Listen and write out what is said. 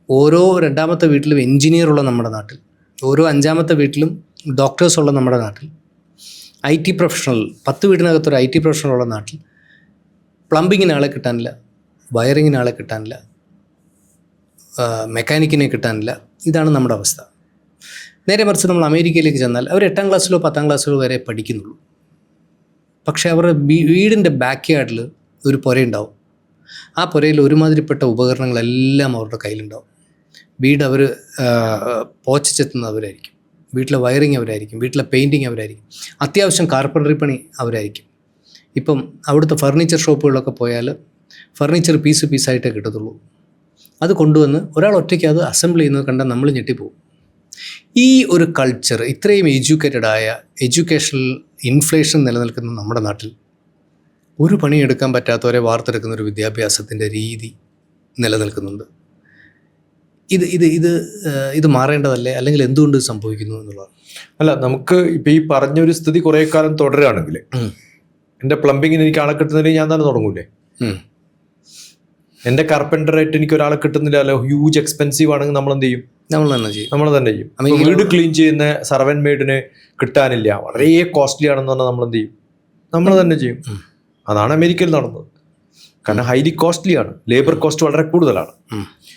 ഓരോ രണ്ടാമത്തെ വീട്ടിലും എൻജിനീയറുള്ള നമ്മുടെ നാട്ടിൽ, ഓരോ അഞ്ചാമത്തെ വീട്ടിലും ഡോക്ടേഴ്സുള്ള നമ്മുടെ നാട്ടിൽ, IT പ്രൊഫഷണൽ 10 വീടിനകത്തൊരു IT പ്രൊഫഷണലുള്ള നാട്ടിൽ പ്ലംബിങ്ങിന് ആളെ കിട്ടാനില്ല, വയറിങ്ങിന് ആളെ കിട്ടാനില്ല, മെക്കാനിക്കിനെ കിട്ടാനില്ല. ഇതാണ് നമ്മുടെ അവസ്ഥ. നേരെ മറിച്ച് നമ്മൾ അമേരിക്കയിലേക്ക് ചെന്നാൽ അവർ 8ാം ക്ലാസ്സിലോ 10ാം ക്ലാസ്സിലോ വരെ പഠിക്കുന്നുള്ളൂ. പക്ഷേ അവരുടെ വീടിൻ്റെ ബാക്ക് യാർഡിൽ ഒരു പുരയുണ്ടാവും. ആ പുരയിൽ ഒരുമാതിരിപ്പെട്ട ഉപകരണങ്ങളെല്ലാം അവരുടെ കയ്യിലുണ്ടാവും. വീട് അവർ പോച്ച് ചെത്തുന്നവരായിരിക്കും, വീട്ടിലെ വയറിങ് അവരായിരിക്കും, വീട്ടിലെ പെയിൻറ്റിങ് അവരായിരിക്കും, അത്യാവശ്യം കാർപ്പൻട്രി പണി അവരായിരിക്കും. ഇപ്പം അവിടുത്തെ ഫർണിച്ചർ ഷോപ്പുകളിലൊക്കെ പോയാൽ ഫർണിച്ചർ പീസായിട്ടേ കിട്ടത്തുള്ളൂ. അത് കൊണ്ടുവന്ന് ഒരാൾ ഒറ്റയ്ക്ക് അത് അസംബിൾ ചെയ്യുന്നത് കണ്ടാൽ നമ്മൾ ഞെട്ടിപ്പോവും. ഈ ഒരു കൾച്ചർ, ഇത്രയും എഡ്യൂക്കേറ്റഡായ, എഡ്യൂക്കേഷണൽ ഇൻഫ്ലേഷൻ നിലനിൽക്കുന്ന നമ്മുടെ നാട്ടിൽ ഒരു പണിയെടുക്കാൻ പറ്റാത്തവരെ വാർത്തെടുക്കുന്ന ഒരു വിദ്യാഭ്യാസത്തിൻ്റെ രീതി നിലനിൽക്കുന്നുണ്ട്. ഇത് മാറേണ്ടതല്ലേ? അല്ലെങ്കിൽ എന്തുകൊണ്ട് സംഭവിക്കുന്നു എന്നുള്ളത് അല്ല. നമുക്ക് ഇപ്പം ഈ പറഞ്ഞൊരു സ്ഥിതി കുറേ കാലം തുടരുകയാണെങ്കിൽ, എൻ്റെ പ്ലംബിങ്ങിന് എനിക്ക് ആളെ കിട്ടുന്നതിന് ഞാൻ തന്നെ തുടങ്ങൂലേ? എൻ്റെ കാർപ്പൻ്ററായിട്ട് എനിക്ക് ഒരാളെ കിട്ടുന്നില്ലല്ലോ, ഹ്യൂജ് എക്സ്പെൻസീവ് ആണെങ്കിൽ നമ്മൾ എന്ത് ചെയ്യും? നമ്മൾ തന്നെ ചെയ്യും. വീട് ക്ലീൻ ചെയ്യുന്ന സർവൻ മെയ്ഡിന് കിട്ടാനില്ല, വളരെ കോസ്റ്റ്ലി ആണെന്ന് പറഞ്ഞാൽ നമ്മൾ എന്ത് ചെയ്യും? നമ്മൾ തന്നെ ചെയ്യും. അതാണ് അമേരിക്കയിൽ നടന്നത്. കാരണം ഹൈലി കോസ്റ്റ്ലി ആണ്, ലേബർ കോസ്റ്റ് വളരെ കൂടുതലാണ്.